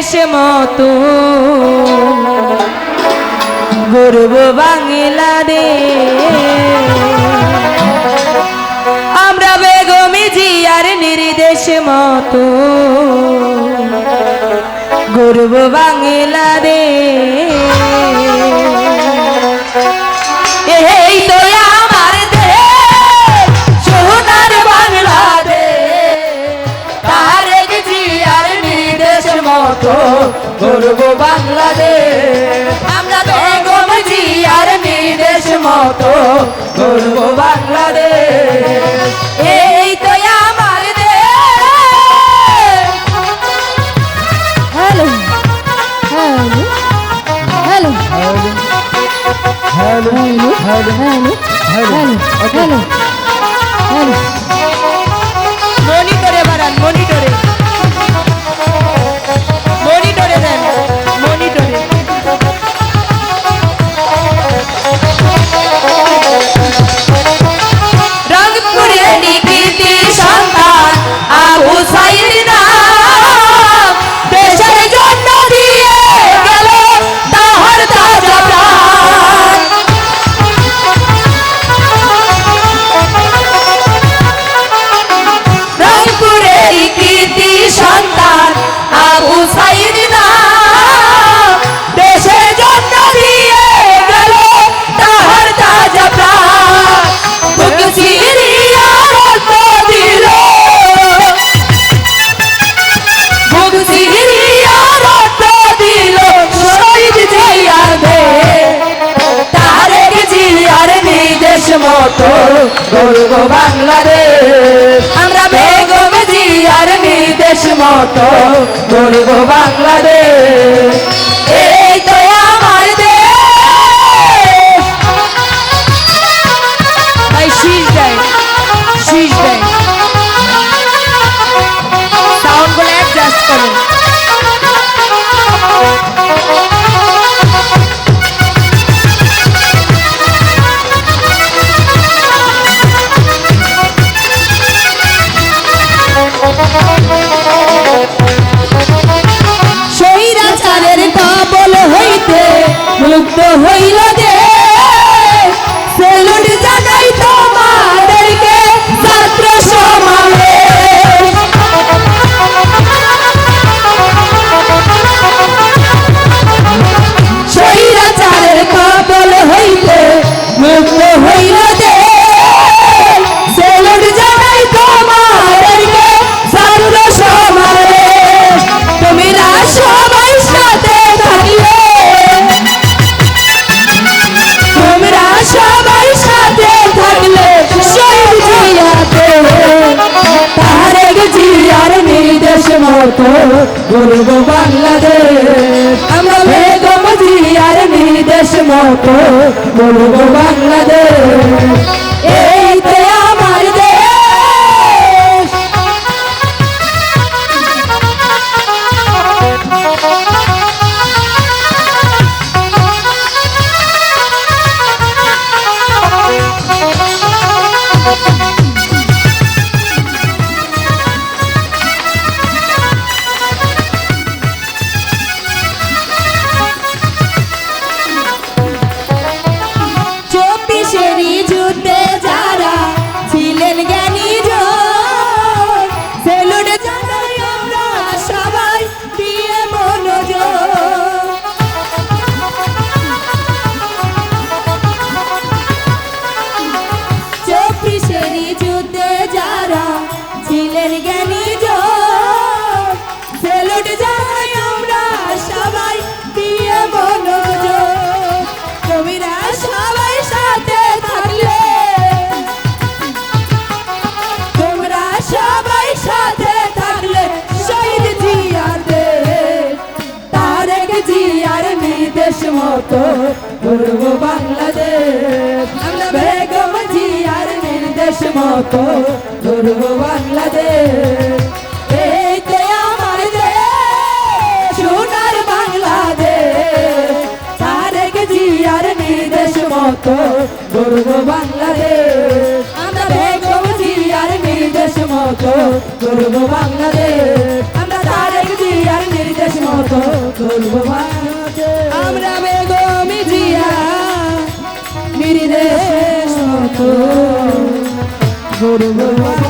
নির্দেশ মতো গর্ব বাংলাদেশ। আমরা বেগম জিয়ার নির্দেশ মতো গর্ব বাংলাদেশ। এই তো আমার দেশ সোনার বাংলাদেশ, তারেক জিয়ার নির্দেশ মতো গর্ব বাংলাদেশ। আমরা বেগম জিয়ার নির্দেশ মতো গর্ব বাংলাদেশ। এই তো আমার দেশ। Hello hello hello hello hello hello hello hello hello. মনিটরে বাড়ান, মনিটরে মনিটরে দেন, মনিটরে। রংপুরের নিকৃতি সন্তান আবু সাইদ নাম, দেশের জন্য দিয়ে গেল তাহার তাজা প্রাণ। রংপুরের কৃতি সন্তান আবু সাইদ নাম, দেশের জন্য দিয়ে গেল তাহার তাজা প্রাণ। বুক চিরিয়া রক্ত দিল, বুক চিরিয়া রক্ত দিল শহীদ জিয়ার দেশ। তারেক জিয়ার নির্দেশ মতো গর্ব বাংলাদেশ। আমরা বেগম জিয়ার নির্দেশ মতো গর্ব বাংলাদেশ। এই তো আমার দেশ। ভাই শীষ দেয়, শীষ দেয়, সাউন্ডগুলো অ্যাডজাস্ট করুন। স্বৈরাচারের কবল হইতে মুক্ত হইল দেশ। সেলুট জানাই তোমাদেরকে ছাত্র সমাবেশ। স্বৈরাচারের কবল হইতে মুক্ত হইল দেশ। সেলুট জানাই তোমাদেরকে ছাত্র সমাবেশ। তোমরা সবাই সাথে থাকলে, তোমরা সবাই সাথে থাকলে শহীদ জিয়াতে তারেক জিয়ার নির্দেশ মতো গর্ব বাংলাদেশ। আমরা বেগম জিয়ার নির্দেশ মতো গর্ব বাংলাদেশ। এই তো আমার দেশ। চব্বিশেরই যুদ্ধে যারা ছিলেন জ্ঞানী জন, সেলুট জানাই আমরা সবাই দিয়ে মনোযোগ। চব্বিশেরই যুদ্ধে যারা ছিলেন জ্ঞানী জন, সেলুট জানাই আমরা সবাই দিয়ে মনোযোগ। তোমরা সবাই সাথে থাকলে, তোমরা সবাই সাথে থাকলে শহীদ জিয়ার দেশ। তারেক জিয়ার নির্দেশ মতো গর্ব বাংলাদেশ। আমরা বেগম জিয়ার নির্দেশ মতো গর্ব বাংলাদেশ। এই তো আমার দেশ সোনার বাংলাদেশ। তারেক জিয়ার নির্দেশ মতো গর্ব বাংলাদেশ। আমরা বেগম জিয়ার নির্দেশ মতো গর্ব বাংলাদেশ। আমরা তারেক জিয়ার নির্দেশ মতো করবো বাংলাদেশ। আমরা বেগম জিয়া নির্দেশ মতো করবো বাংলাদেশ।